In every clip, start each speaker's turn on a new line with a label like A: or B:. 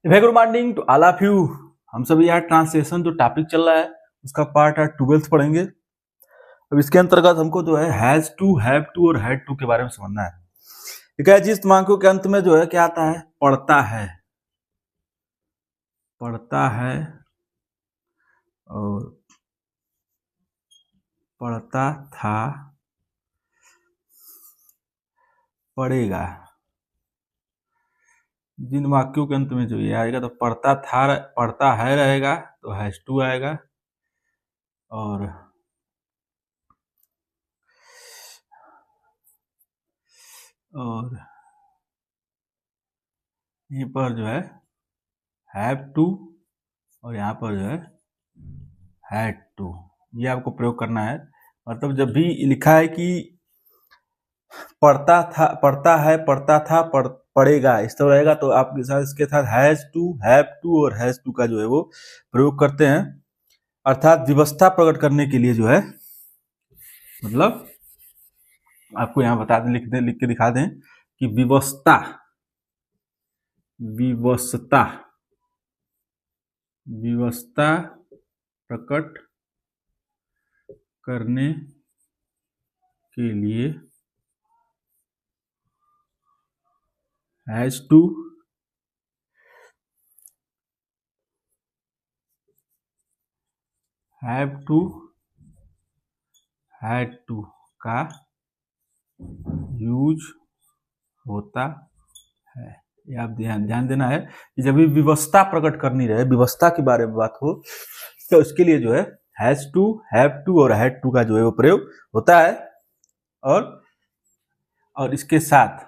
A: Very good morning to all of you. हम सभी यहाँ ट्रांसलेशन जो टॉपिक चल रहा है उसका पार्ट आज 12th पढ़ेंगे। अब इसके अंतर्गत हमको जो है हैज टू, हैव टू और हैड टू के बारे में समझना है। ठीक है, जिस दिमागों के अंत में जो है क्या आता है, पढ़ता है, पढ़ता है और पढ़ता था, पढ़ेगा। जिन वाक्यों के अंत में जो ये आएगा तो पढ़ता था, पढ़ता है रहेगा तो हैज टू आएगा, और यहीं पर जो है हैव टू और यहाँ पर जो है हैड टू, ये आपको प्रयोग करना है। मतलब जब भी लिखा है कि पढ़ता था, पढ़ता है, पढ़ता था, पढ़ेगा, इस तरह रहेगा तो आपके साथ इसके साथ हैज टू, हैव टू और हैज टू का जो है वो प्रयोग करते हैं। अर्थात विवस्था प्रकट करने के लिए जो है, मतलब आपको यहाँ बता दें, लिख के दिखा दें कि विवस्था, विवस्था, विवस्था प्रकट करने के लिए has to, have to, had to का यूज होता है। ये आप ध्यान देना है कि जब भी व्यवस्था प्रकट करनी रहे, व्यवस्था के बारे में बात हो, तो उसके लिए जो है हैज टू, हैव टू और हैड टू का जो है वो प्रयोग होता है। और इसके साथ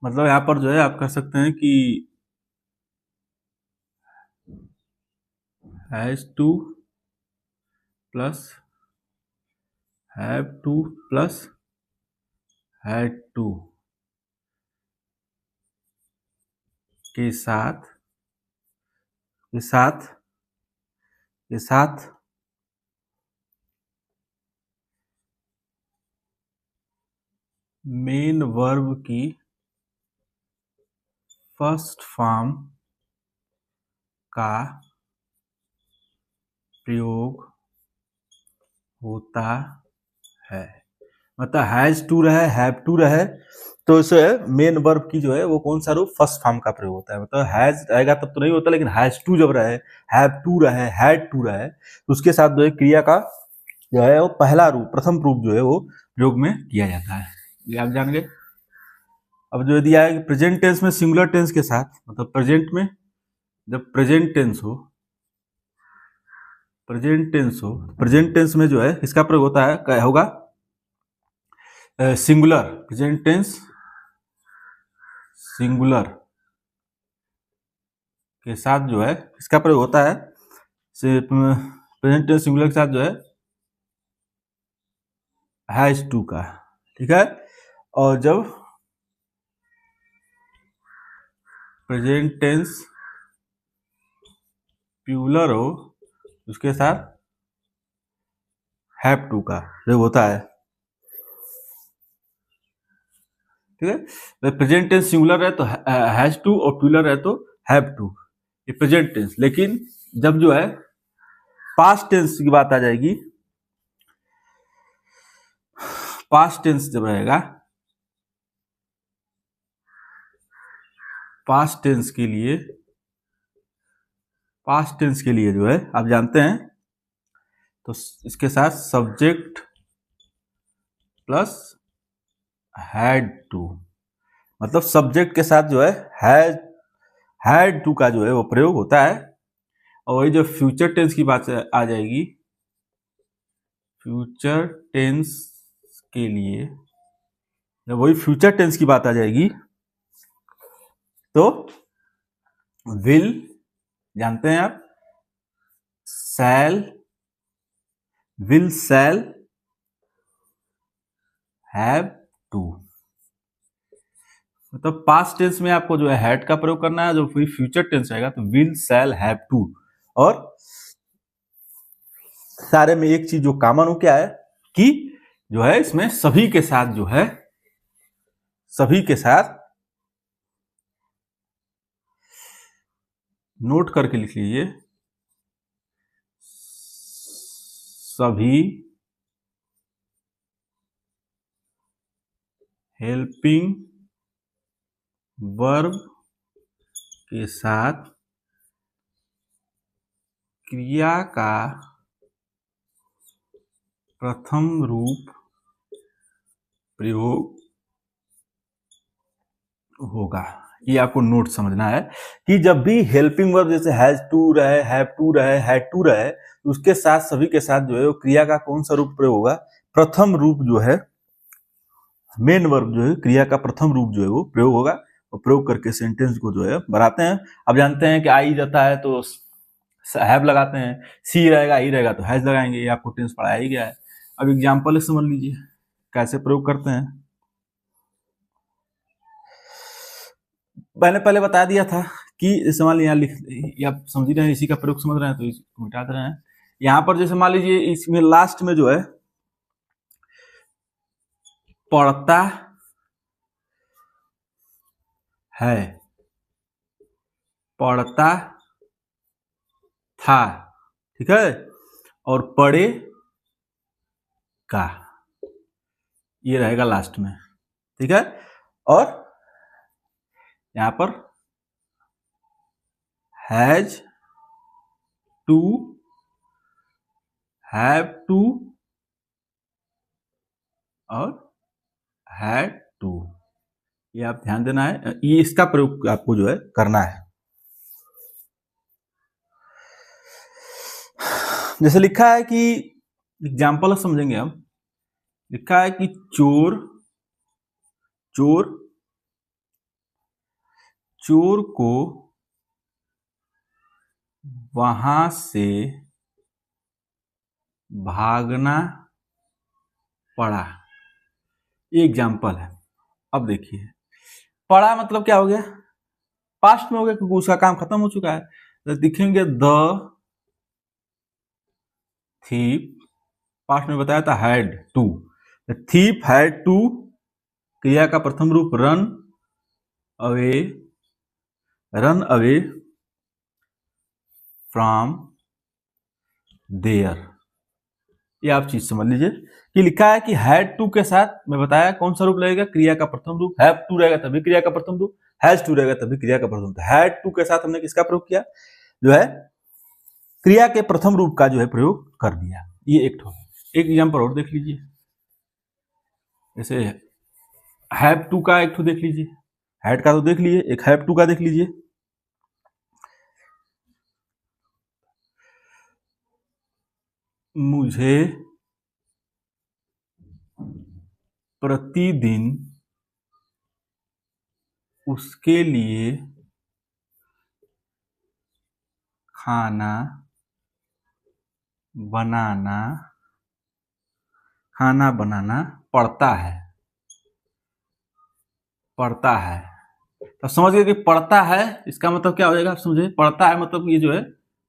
A: मतलब यहाँ पर जो है आप कह सकते हैं कि has to plus have to plus had to के साथ, के साथ, के साथ मेन वर्ब की फर्स्ट फॉर्म का प्रयोग होता है। मतलब हैज टू रहे, हैव टू रहे, तो इसे मेन वर्ब की जो है वो कौन सा रूप, फर्स्ट फॉर्म का प्रयोग होता है। मतलब हैज रहेगा तब तो नहीं होता, लेकिन हैज टू जब रहे, हैव टू रहे, हैड टू रहे, तो उसके साथ जो है क्रिया का जो है वो पहला रूप, प्रथम रूप जो है वो प्रयोग में किया जाता है। ये आप जान गए। अब जो दिया है प्रेजेंट टेंस में सिंगुलर टेंस के साथ, मतलब प्रेजेंट में जब प्रेजेंट टेंस हो, प्रेजेंट टेंस हो, प्रेजेंट टेंस में जो है इसका प्रयोग होता है, क्या होगा, सिंगुलर, प्रेजेंट टेंस सिंगुलर के साथ जो है इसका प्रयोग होता है, प्रेजेंट टेंस सिंगुलर के साथ जो है हैज टू का। ठीक है, और जब प्रेजेंट टेंस प्लूरल हो उसके साथ हैव टू का प्रयोग होता है। ठीक है, प्रेजेंट टेंस सिंगुलर है तो हैज टू और प्लूरल है तो हैव टू, ये प्रेजेंट टेंस। लेकिन जब जो है पास्ट टेंस की बात आ जाएगी, पास्ट टेंस जब रहेगा, पास्ट टेंस के लिए, पास्ट टेंस के लिए जो है आप जानते हैं तो इसके साथ सब्जेक्ट प्लस हैड टू, मतलब सब्जेक्ट के साथ जो है हैड टू का जो है वो प्रयोग होता है। और वही जो फ्यूचर टेंस की बात आ जाएगी, फ्यूचर टेंस के लिए जब वही फ्यूचर टेंस की बात आ जाएगी तो विल, जानते हैं आप, शैल, विल शैल हैव टू, मतलब पास्ट टेंस में आपको जो है हैड का प्रयोग करना है, जो फ्यूचर टेंस रहेगा तो विल शैल हैव टू। और सारे में एक चीज जो कॉमन हो क्या है कि जो है इसमें सभी के साथ जो है, सभी के साथ नोट करके लिख लीजिए, सभी हेल्पिंग वर्ब के साथ क्रिया का प्रथम रूप प्रयोग होगा। ये आपको नोट समझना है कि जब भी हेल्पिंग वर्ब जैसे हैज टू रहे, हैव टू रहे, हैड टू रहे, तो उसके साथ सभी के साथ जो है वो क्रिया का कौन सा रूप प्रयोग होगा? प्रथम रूप जो है, मेन वर्ब जो है, क्रिया का प्रथम रूप जो है वो प्रयोग होगा, और प्रयोग करके सेंटेंस को जो है बनाते हैं। अब जानते हैं कि आई जाता है तो हैव लगाते हैं, सी रहेगा, ई रहेगा तो हैज लगाएंगे। ये आपको टेंस पढ़ाया ही गया है। अब एग्जाम्पल समझ लीजिए कैसे प्रयोग करते हैं। मैंने पहले बता दिया था कि जैसे मान लीजिए यहाँ लिख, आप समझ रहे हैं, इसी का प्रयोग समझ रहे हैं तो इसको मिटा दे रहे हैं। यहाँ पर जैसे मान लीजिए इसमें लास्ट में जो है पढ़ता है, पढ़ता था, ठीक है, और पढ़े का, ये रहेगा लास्ट में, ठीक है। और यहां पर हैज टू, हैव टू और हैड टू, ये आप ध्यान देना है, ये इसका प्रयोग आपको जो है करना है। जैसे लिखा है कि एग्जाम्पल समझेंगे हम, लिखा है कि चोर, चोर, चोर को वहां से भागना पड़ा, ये एग्जाम्पल है। अब देखिए पढ़ा मतलब क्या हो गया? पास्ट में हो गया क्योंकि उसका काम खत्म हो चुका है। तो दिखेंगे द थीप, पास्ट में बताया था हैड टू, थीप हैड टू, क्रिया का प्रथम रूप run away, run away from there. ये आप चीज समझ लीजिए कि लिखा है कि हैड टू के साथ मैं बताया कौन सा रूप लगेगा? क्रिया का प्रथम रूप। हैव टू रहेगा तभी क्रिया का प्रथम रूप, हैज टू रहेगा तभी क्रिया का प्रथम रूप। हैड टू के साथ हमने किसका प्रयोग किया? जो है क्रिया के प्रथम रूप का जो है प्रयोग कर दिया। ये एक एग्जाम्पल और देख लीजिए, जैसे हैव टू का एक देख लीजिए, हैड का तो देख लीजिए, एक हैव टू का देख लीजिए। मुझे प्रतिदिन उसके लिए खाना बनाना, खाना बनाना पड़ता है, पड़ता है। तो समझ गए कि पढ़ता है इसका मतलब क्या हो जाएगा? आप समझे, पढ़ता है मतलब ये जो है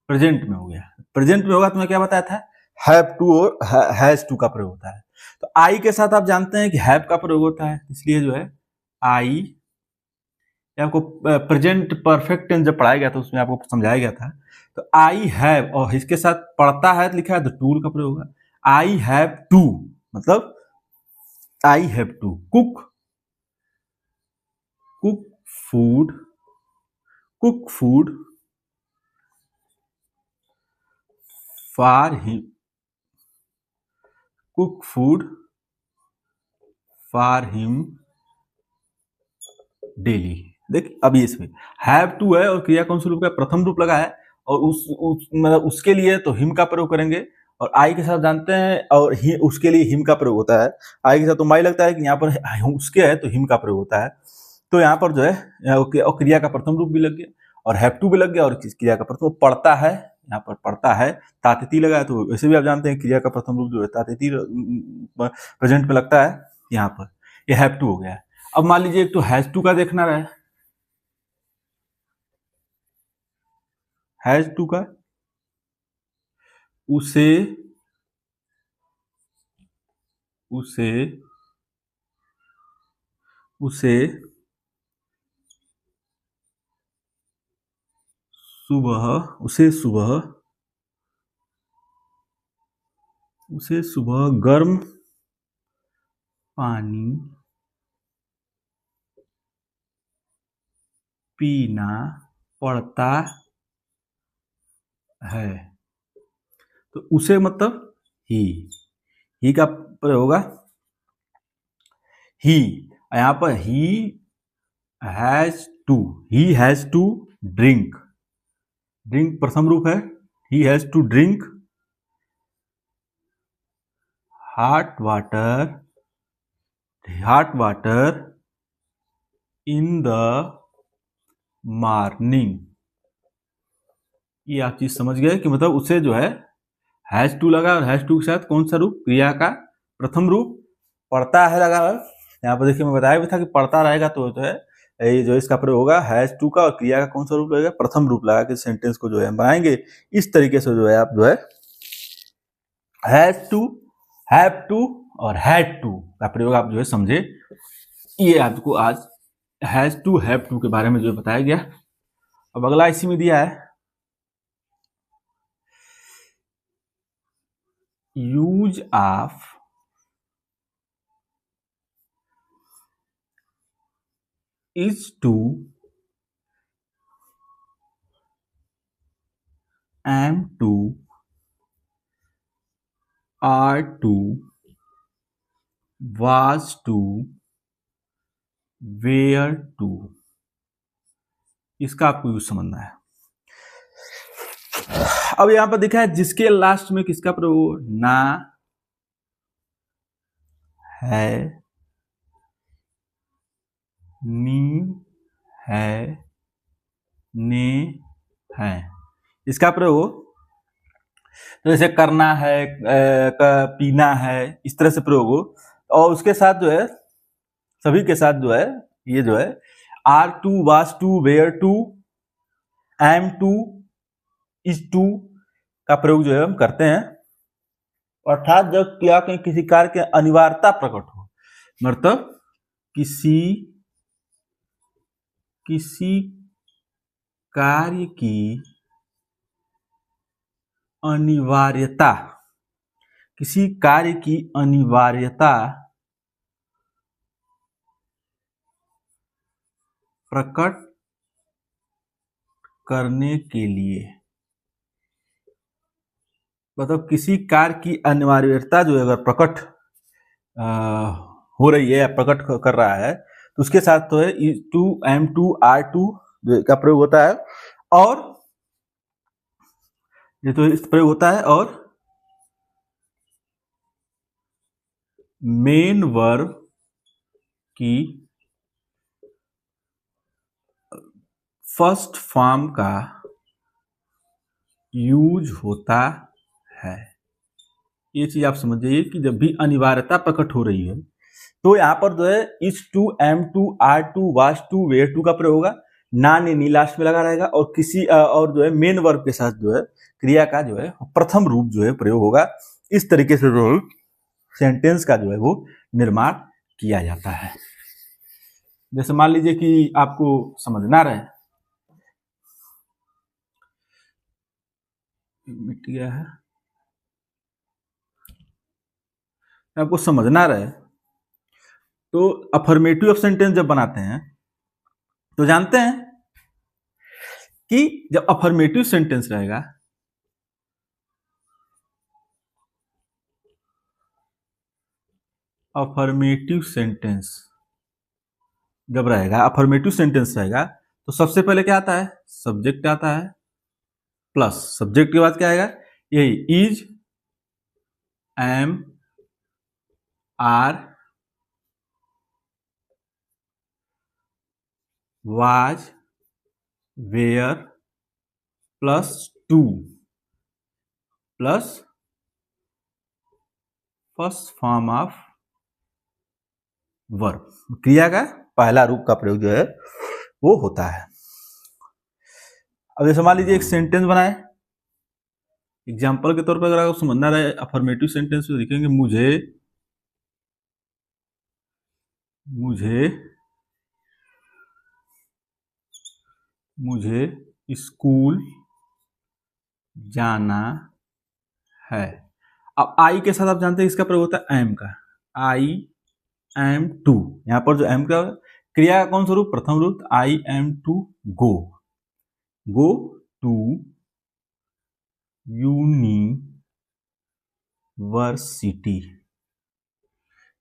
A: प्रेजेंट में हो गया। प्रेजेंट में होगा तो मैं क्या बताया था? हैव टू और हैज टू का प्रयोग होता है। तो आई के साथ आप जानते हैं कि हैव का प्रयोग होता है, इसलिए जो है आई, आपको प्रेजेंट परफेक्ट टेंस जब पढ़ाया गया था उसमें आपको समझाया गया था। तो आई हैव और इसके साथ पढ़ता है तो लिखा है तो टू का प्रयोग होगा। आई हैव टू मतलब I have to cook, cook food, cook food for him, cook food for him daily. देख अब ये इसमें हैव टू है और क्रिया कौन सा रूप का? प्रथम रूप लगा है, और मतलब उसके लिए तो हिम का प्रयोग करेंगे। और आई के साथ जानते हैं और उसके लिए हिम का प्रयोग होता है। आई के साथ तो माई लगता है कि यहाँ पर उसके है तो हिम का प्रयोग होता है। तो यहाँ पर जो है और क्रिया का प्रथम रूप भी लग गया और हैव टू भी लग गया और क्रिया का प्रथम पढ़ता है, यहाँ पर पढ़ता है तातिथि लगा है, तो वैसे भी आप जानते हैं क्रिया का प्रथम रूप जो है तातिथि प्रेजेंट में लगता है यहाँ पर। ये हैव टू हो गया है। अब मान लीजिए एक तो हैज टू का देखना रहे, हैज टू का उसे, उसे, उसे उसे सुबह गर्म पानी पीना पड़ता है। तो उसे मतलब ही का प्रयोग होगा ही। यहां पर ही हैज टू ड्रिंक प्रथम रूप है। He has to drink hot water in the morning. ये आप चीज समझ गए कि मतलब उसे जो है हैज टू लगा और हैज टू के साथ कौन सा रूप, क्रिया का प्रथम रूप पढ़ता है लगा। यहाँ पर देखिए मैं बताया भी था कि पढ़ता रहेगा तो है ये जो इसका प्रयोग होगा हैज टू का, और क्रिया का कौन सा रूप लगेगा, प्रथम रूप लगा के सेंटेंस को जो है हम बनाएंगे। इस तरीके से जो है आप जो है हैज टू, हैव टू और हैड टू का प्रयोग आप जो है समझे। ये आपको आज हैज टू हैव टू के बारे में जो बताया गया। अब अगला इसी में दिया है use of is to, am to, are to, was to, were to. इसका आपको यूज समझना है। अब यहां पर देखा है जिसके लास्ट में किसका प्रयोग, ना है, नी है, ने है, इसका प्रयोग तो जैसे करना है, पीना है, इस तरह से प्रयोग हो। और उसके साथ जो है सभी के साथ जो है ये जो है are to, was to, were to, am to, is to का प्रयोग जो है हम करते हैं। अर्थात जब क्या कहीं किसी कार्य की अनिवार्यता प्रकट हो, मतलब किसी कार्य की अनिवार्यता, किसी कार्य की अनिवार्यता प्रकट करने के लिए, मतलब किसी कार्य की अनिवार्यता जो है अगर प्रकट हो रही है या प्रकट कर रहा है तो उसके साथ तो है is to, am to, are to का प्रयोग होता है। और ये तो इस प्रयोग होता है। और मेन वर्ब की फर्स्ट फॉर्म का यूज होता है। ये चीज आप समझ जाइए कि जब भी अनिवार्यता प्रकट हो रही है तो यहाँ पर जो है is to, am to, are to, was to, were to का प्रयोग होगा। ना ने नी लास्ट में लगा रहेगा और किसी और जो है मेन वर्ब के साथ जो है क्रिया का जो है प्रथम रूप जो है प्रयोग होगा। इस तरीके से जो सेंटेंस का जो है वो निर्माण किया जाता है। जैसे मान लीजिए कि आपको समझ ना रहे, मिट गया है, आपको समझना रहे तो अफर्मेटिव सेंटेंस जब बनाते हैं तो जानते हैं कि जब अफर्मेटिव सेंटेंस रहेगा, अफर्मेटिव सेंटेंस जब रहेगा, अफर्मेटिव सेंटेंस रहेगा तो सबसे पहले क्या आता है, सब्जेक्ट आता है, प्लस सब्जेक्ट के बाद क्या आएगा, यही is, am, are, was, were plus to plus first form of verb, क्रिया का पहला रूप का प्रयोग जो है वो होता है। अब जैसे मान लीजिए एक सेंटेंस बनाए, एग्जाम्पल के तौर पर अगर आपको समझना रहे अफर्मेटिव सेंटेंस में लिखेंगे मुझे स्कूल जाना है। अब आई के साथ आप जानते हैं इसका प्रयोग होता है एम का, आई एम टू। यहां पर जो एम का क्रिया का कौन सा रूप, प्रथम रूप, I am to go, go to university.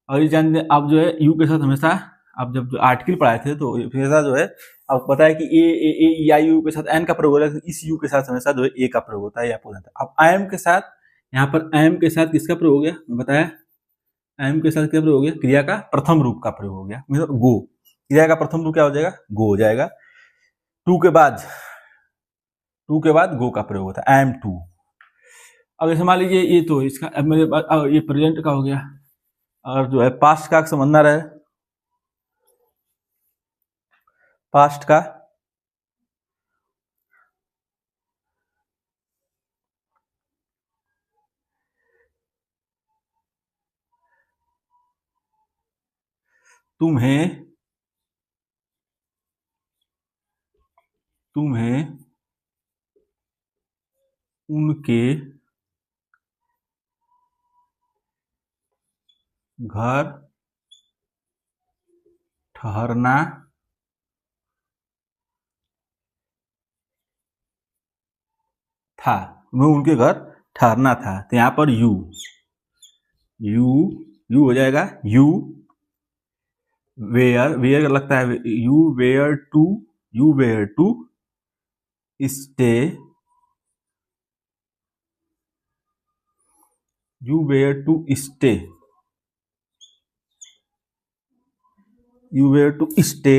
A: और ये जानते हैं आप जो है यू के साथ हमेशा, आप जब जो आर्टिकल पढ़ाए थे तो हमेशा जो है आपको पता है कि ए आई यू के साथ एन का प्रयोग होता है, इस यू के साथ हमेशा जो है ए का प्रयोग होता है, आपको जानता है। अब आई एम के साथ, यहाँ पर एम के साथ किसका प्रयोग हो गया, मैं बताया एम के साथ क्या प्रयोग हो गया, क्रिया का प्रथम रूप का प्रयोग हो गया, मतलब गो। क्रिया का प्रथम रूप क्या हो जाएगा, गो हो जाएगा। टू के बाद गो का प्रयोग होता है, आई एम टू। अब जैसे मान लीजिए ये तो इसका ये प्रेजेंट का हो गया, और जो है पास्ट का समझना रहे, पास्ट का तुम्हें उनके घर ठहरना था, उनके घर ठहरना था। तो यहां पर यू हो जाएगा, यू वेयर लगता है, you were to stay, you were to stay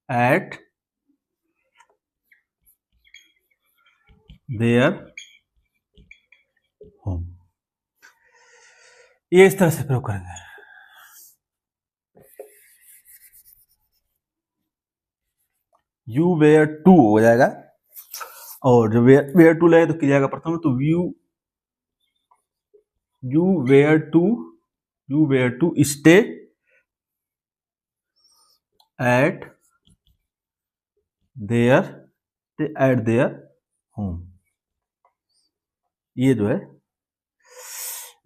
A: at their home. ये इस तरह से प्रयोग करेंगे। यू वेयर टू हो जाएगा, और जो वेयर टू लगे तो क्रिया का प्रथम, तो you were to stay at their home. ये जो है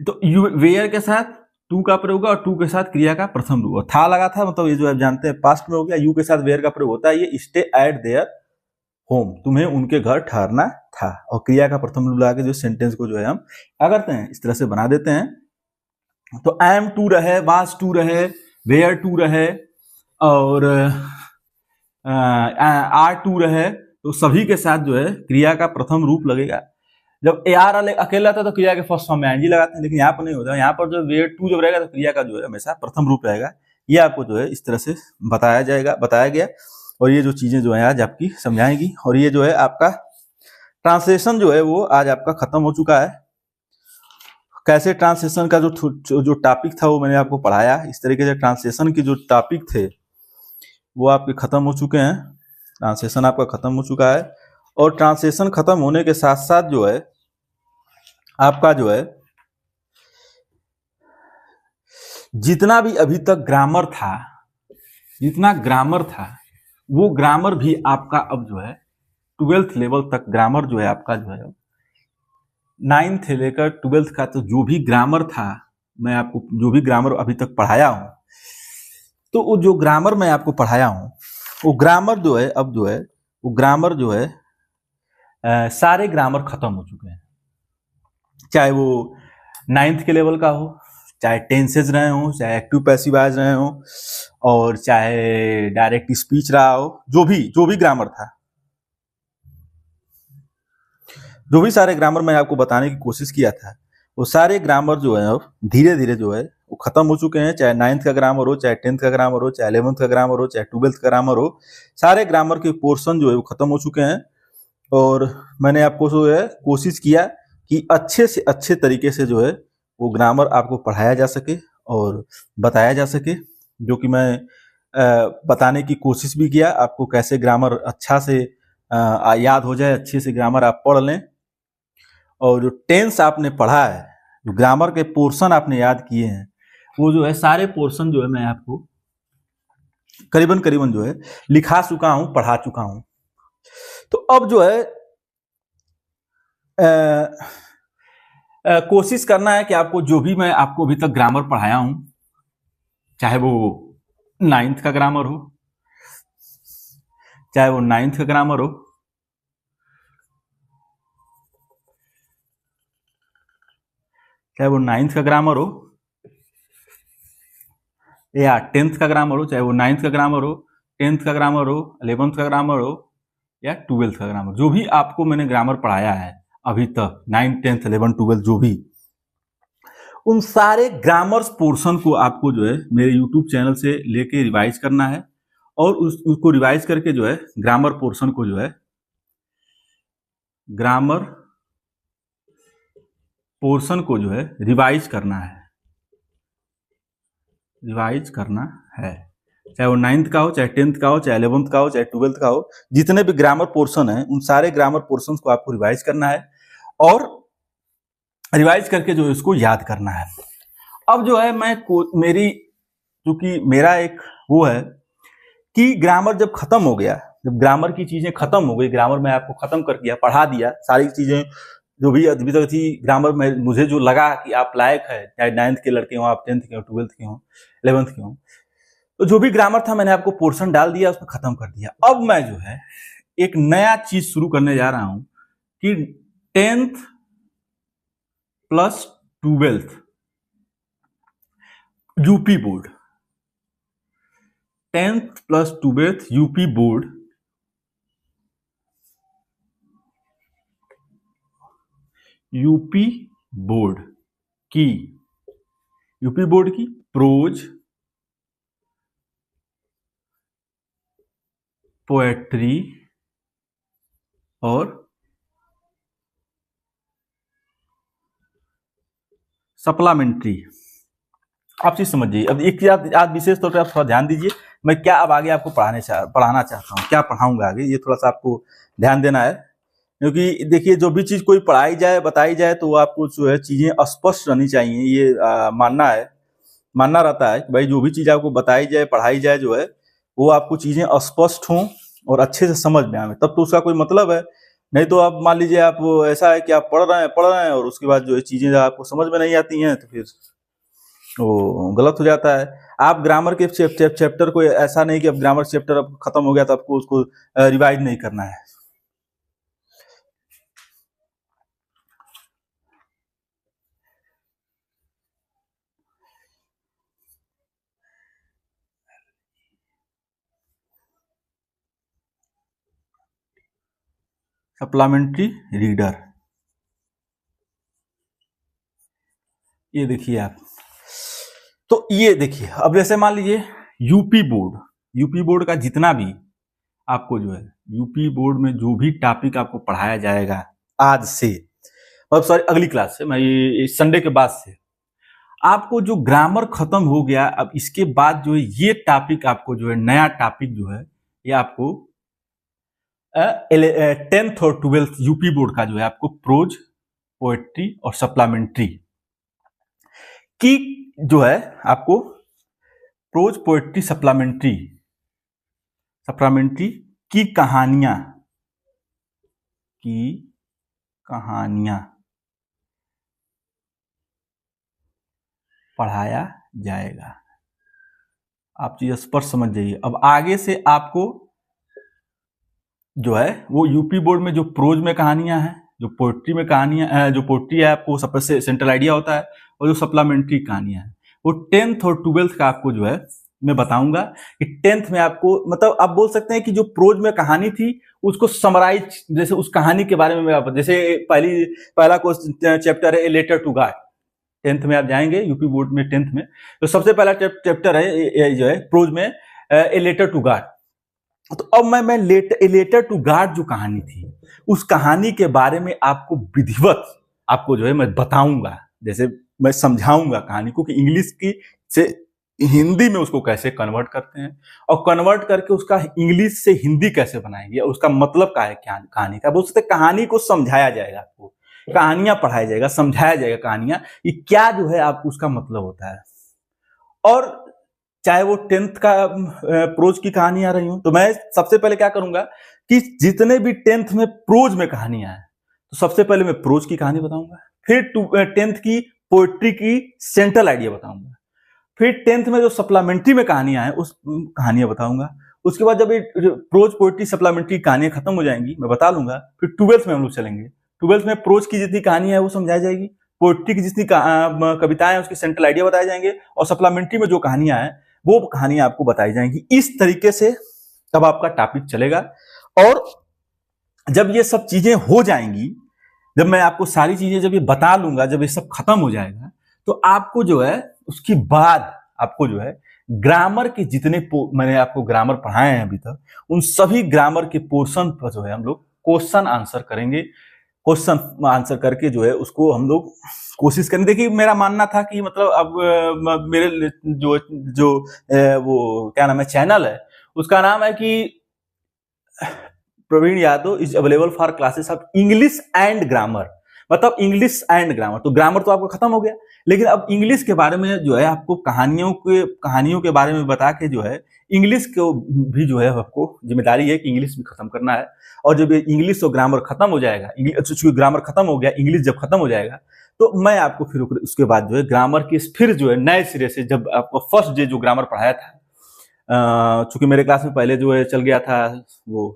A: तो यू वेयर के साथ टू का प्रयोग और टू के साथ क्रिया का प्रथम रूप, था लगा था, मतलब ये जो आप जानते हैं पास्ट में हो गया। यू के साथ वेयर का प्रयोग होता है, ये स्टे एट देयर होम, तुम्हें उनके घर ठहरना था, और क्रिया का प्रथम रूप लगा के जो सेंटेंस को जो है हम क्या करते हैं, इस तरह से बना देते हैं। तो एम टू रहे, वाज टू रहे, वेयर टू रहे, और आर टू रहे, तो सभी के साथ जो है क्रिया का प्रथम रूप लगेगा। जब ए आर अकेला था तो क्रिया के फर्स्ट फॉर्म में एनजी लगाते हैं, लेकिन यहाँ पर नहीं होता। यहाँ पर जो वेयर टू जब रहेगा तो क्रिया का जो है हमेशा प्रथम रूप रहेगा। ये आपको जो है इस तरह से बताया गया, और ये जो चीजें जो है आज आपकी समझाएंगी। और ये जो है आपका ट्रांसलेशन जो है वो आज आपका खत्म हो चुका है। कैसे ट्रांसलेशन का जो टॉपिक था वो मैंने आपको पढ़ाया। इस तरीके से ट्रांसलेशन के जो टॉपिक थे वो आपके खत्म हो चुके हैं। ट्रांसलेशन आपका खत्म हो चुका है, और ट्रांसलेशन खत्म होने के साथ साथ जो है आपका जो है जितना भी अभी तक ग्रामर था वो ग्रामर भी आपका अब जो है 12th लेवल तक ग्रामर जो है आपका जो है 9th से लेकर 12th का, तो जो भी ग्रामर था, मैं आपको जो भी ग्रामर अभी तक पढ़ाया हूं, तो वो जो ग्रामर मैं आपको पढ़ाया हूं वो ग्रामर जो है अब जो है वो ग्रामर जो है सारे ग्रामर खत्म हो चुके हैं। चाहे वो 9th के लेवल का हो, चाहे टेंसेज रहे हो, चाहे एक्टिव पैसिव वॉइस रहे हो, और चाहे डायरेक्ट स्पीच रहा हो, जो भी ग्रामर था, जो भी सारे ग्रामर मैं आपको बताने की कोशिश किया था, वो सारे ग्रामर जो है अब धीरे धीरे जो है वो खत्म हो चुके हैं। चाहे 9th का ग्रामर हो, चाहे 10th का ग्रामर हो, चाहे 11th का ग्रामर हो, चाहे 12th का ग्रामर हो, सारे ग्रामर के पोर्शन जो है वो खत्म हो चुके हैं। और मैंने आपको जो है कोशिश किया कि अच्छे से अच्छे तरीके से जो है वो ग्रामर आपको पढ़ाया जा सके और बताया जा सके, जो कि मैं बताने की कोशिश भी किया। आपको कैसे ग्रामर अच्छा से याद हो जाए, अच्छे से ग्रामर आप पढ़ लें, और जो टेंस आपने पढ़ा है, जो ग्रामर के पोर्शन आपने याद किए हैं, वो जो है सारे पोर्शन जो है मैं आपको करीबन जो है लिखा चुका हूं, पढ़ा चुका हूं। तो अब जो है कोशिश करना है कि आपको जो भी मैं आपको अभी तक ग्रामर पढ़ाया हूं, चाहे वो 9th का ग्रामर हो, चाहे वो 9th का ग्रामर हो, चाहे वो 9th का ग्रामर हो, या 10th का ग्रामर हो, चाहे वो 9th का ग्रामर हो, 10th का ग्रामर हो, 11th का ग्रामर हो, या 12th का ग्रामर, जो भी आपको मैंने ग्रामर पढ़ाया है अभी तक 9, 10th, 11, 12, जो भी, उन सारे ग्रामर्स पोर्शन को आपको जो है मेरे यूट्यूब चैनल से लेके रिवाइज करना है, और उसको रिवाइज करके जो है ग्रामर पोर्शन को जो है ग्रामर पोर्शन को जो है रिवाइज करना है, रिवाइज करना है, चाहे वो 9th का हो, चाहे 10th का हो, चाहे 11th का हो, चाहे 12th का हो, जितने भी ग्रामर पोर्शन है उन सारे ग्रामर पोर्शन को आपको रिवाइज करना है, और रिवाइज करके जो इसको याद करना है। अब जो है मेरी क्योंकि मेरा एक वो है कि ग्रामर जब खत्म हो गया, जब ग्रामर की चीजें खत्म हो गई, ग्रामर में आपको खत्म कर दिया, पढ़ा दिया सारी चीजें जो भी अभी तक थी ग्रामर में, मुझे जो लगा कि आप लायक है, चाहे 9th के लड़के हो, आप 10th के हो, 12th के हो, 11th के हो, तो जो भी ग्रामर था मैंने आपको पोर्शन डाल दिया, उसको खत्म कर दिया। अब मैं जो है एक नया चीज शुरू करने जा रहा हूं कि 10th plus 12th UP board, 10th plus 12th UP board, UP board की प्रोज, पोएट्री और सप्लीमेंट्री, आप चीज समझिए। अब एक चीज आज विशेष तौर पर आप थोड़ा ध्यान दीजिए, मैं क्या अब आगे आपको पढ़ाना चाहता हूँ, क्या पढ़ाऊंगा आगे, ये थोड़ा सा आपको ध्यान देना है, क्योंकि देखिए जो भी चीज कोई पढ़ाई जाए, बताई जाए, तो आपको जो है चीजें स्पष्ट रहनी चाहिए, ये मानना रहता है कि भाई जो भी चीज आपको बताई जाए, पढ़ाई जाए, जो है वो आपको चीजें स्पष्ट हों और अच्छे से समझ में आए, तब तो उसका कोई मतलब है। नहीं तो आप मान लीजिए आप ऐसा है कि आप पढ़ रहे हैं और उसके बाद जो है चीजें आपको समझ में नहीं आती हैं, तो फिर वो गलत हो जाता है। आप ग्रामर के चैप्टर को ऐसा नहीं कि अब ग्रामर चैप्टर अब खत्म हो गया तो आपको उसको रिवाइज नहीं करना है। सप्लीमेंट्री रीडर, ये देखिए आप, तो ये देखिए अब जैसे मान लीजिए यूपी बोर्ड का जितना भी आपको जो है यूपी बोर्ड में जो भी टॉपिक आपको पढ़ाया जाएगा आज से, मतलब सॉरी अगली क्लास से, मैं ये संडे के बाद से, आपको जो ग्रामर खत्म हो गया, अब इसके बाद जो है ये टॉपिक आपको जो है नया टॉपिक जो है ये आपको 10th और 12th यूपी बोर्ड का जो है आपको प्रोज, पोएट्री और सप्लीमेंट्री की जो है आपको प्रोज, पोएट्री, सप्लीमेंट्री की कहानियां पढ़ाया जाएगा। आप चीज स्पष्ट समझ जाइए। अब आगे से आपको जो है वो यूपी बोर्ड में जो प्रोज में कहानियां हैं, जो पोएट्री में कहानियां, जो पोएट्री है आपको सबसे सेंट्रल आइडिया होता है, और जो सप्लीमेंट्री कहानियां हैं वो 10th और 12th का आपको जो है मैं बताऊंगा कि 10th में आपको, मतलब आप बोल सकते हैं कि जो प्रोज में कहानी थी उसको समराइज, जैसे उस कहानी के बारे में, जैसे पहला चैप्टर है a letter to God, 10th में आप जाएंगे यूपी बोर्ड में 10th में, तो सबसे पहला चैप्टर है जो है प्रोज में ए लेटर टू गॉड। तो अब मैं ए लेटर टू गॉड जो कहानी थी उस कहानी के बारे में आपको विधिवत आपको जो है मैं बताऊंगा, जैसे मैं समझाऊंगा कहानी को कि इंग्लिश की से हिंदी में उसको कैसे कन्वर्ट करते हैं, और कन्वर्ट करके उसका इंग्लिश से हिंदी कैसे बनाएंगे, उसका मतलब क्या है कहानी का, बोल सकते कहानी को समझाया जाएगा, आपको कहानियां पढ़ाया जाएगा, समझाया जाएगा कहानियां, ये क्या जो है आपको उसका मतलब होता है। और चाहे वो 10th का प्रोज की कहानी आ रही हो, तो मैं सबसे पहले क्या करूंगा कि जितने भी 10th में प्रोज में कहानियां हैं, तो सबसे पहले मैं प्रोज की कहानी बताऊंगा, फिर 10th की पोएट्री की सेंट्रल आइडिया बताऊंगा, फिर 10th में जो सप्लीमेंट्री में कहानियां हैं उस कहानियां बताऊंगा। उसके बाद जब ये प्रोज पोएट्री सप्लीमेंट्री कहानियां खत्म हो जाएंगी मैं बता लूंगा, फिर 12th में हम लोग चलेंगे। 12th में प्रोज की जितनी कहानी है वो समझाई जाएगी, पोएट्री की जितनी कविताएं हैं उसकी सेंट्रल आइडिया बताए जाएंगे, और सप्लीमेंट्री में जो कहानियां हैं वो कहानियां आपको बताई जाएंगी। इस तरीके से तब आपका टॉपिक चलेगा। और जब ये सब चीजें हो जाएंगी, जब मैं आपको सारी चीजें जब ये बता लूंगा, जब ये सब खत्म हो जाएगा, तो आपको जो है उसके बाद आपको जो है ग्रामर के जितने मैंने आपको ग्रामर पढ़ाए हैं अभी तक, उन सभी ग्रामर के पोर्शन पर जो है हम लोग क्वेश्चन आंसर करेंगे। क्वेश्चन आंसर करके जो है उसको हम लोग कोशिश करेंगे। देखिए मेरा मानना था कि मतलब अब मेरे जो जो वो क्या नाम है चैनल है, उसका नाम है कि Praveen Yadav is available for classes of English and grammar, मतलब इंग्लिश एंड ग्रामर। तो ग्रामर तो आपको खत्म हो गया, लेकिन अब इंग्लिश के बारे में जो है आपको कहानियों के बारे में बता के जो है इंग्लिश को भी जो है आपको जिम्मेदारी है कि इंग्लिश भी खत्म करना है। और जब ये इंग्लिश और ग्रामर खत्म हो जाएगा, ग्रामर खत्म हो गया, इंग्लिश जब खत्म हो जाएगा, तो मैं आपको फिर उसके बाद जो है ग्रामर की फिर जो है नए सिरे से, जब आपको फर्स्ट डे जो ग्रामर पढ़ाया था, चूंकि मेरे क्लास में पहले जो है चल गया था वो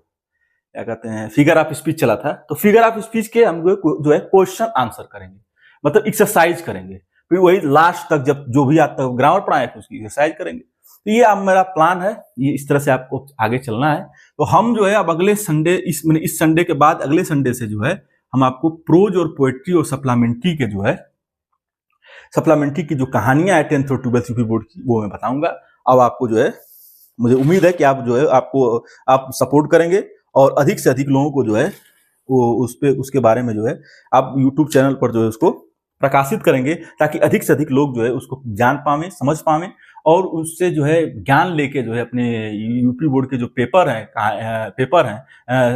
A: क्या कहते हैं फिगर ऑफ स्पीच चला था, तो फिगर ऑफ स्पीच के हम जो है क्वेश्चन आंसर करेंगे, मतलब एक्सरसाइज करेंगे। फिर वही लास्ट तक जब जो भी आता है ग्रामर पढ़ाए थे उसकी एक्सरसाइज करेंगे। तो ये अब मेरा प्लान है, ये इस तरह से आपको आगे चलना है। तो हम जो है अब अगले संडे, इस संडे के बाद अगले संडे से जो है हम आपको प्रोज और पोएट्री और सप्लीमेंट्री के जो है सप्लीमेंट्री की जो कहानियां है 10th और 12th यूपी बोर्ड की, वो मैं बताऊंगा। अब आपको जो है मुझे उम्मीद है कि आप जो है आप सपोर्ट करेंगे और अधिक से अधिक लोगों को जो है वो उसके बारे में जो है आप YouTube चैनल पर जो है उसको प्रकाशित करेंगे, ताकि अधिक से अधिक लोग जो है उसको जान पावे, समझ पावे, और उससे जो है ज्ञान लेके जो है अपने यूपी बोर्ड के जो पेपर हैं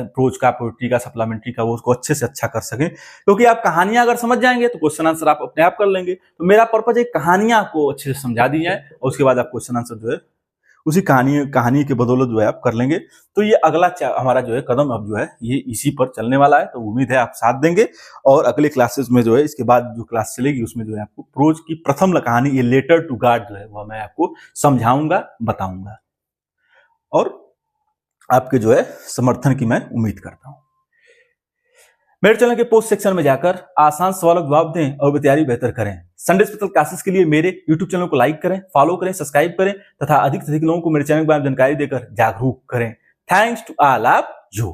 A: प्रोज का, पोएट्री का, सप्लीमेंट्री का, वो उसको अच्छे से अच्छा कर सकें। क्योंकि आप कहानियां अगर समझ जाएंगे तो क्वेश्चन आंसर आप अपने आप कर लेंगे। तो मेरा पर्पज है कहानियां आपको अच्छे से समझा दी जाए और उसके बाद आप क्वेश्चन आंसर जो है उसी कहानी के बदौलत जो है आप कर लेंगे। तो ये अगला हमारा जो है कदम अब जो है ये इसी पर चलने वाला है। तो उम्मीद है आप साथ देंगे, और अगले क्लासेस में जो है इसके बाद जो क्लास चलेगी उसमें जो है आपको प्रोज की प्रथम कहानी ये लेटर टू गॉड जो है वो मैं आपको समझाऊंगा, बताऊंगा, और आपके जो है समर्थन की मैं उम्मीद करता हूं। मेरे चैनल के पोस्ट सेक्शन में जाकर आसान सवालों का जवाब दें और तैयारी बेहतर करें। संडे स्पेशल क्लासेस के लिए मेरे YouTube चैनल को लाइक करें, फॉलो करें, सब्सक्राइब करें तथा अधिक से अधिक लोगों को मेरे चैनल के बारे में जानकारी देकर जागरूक करें। Thanks to all of you.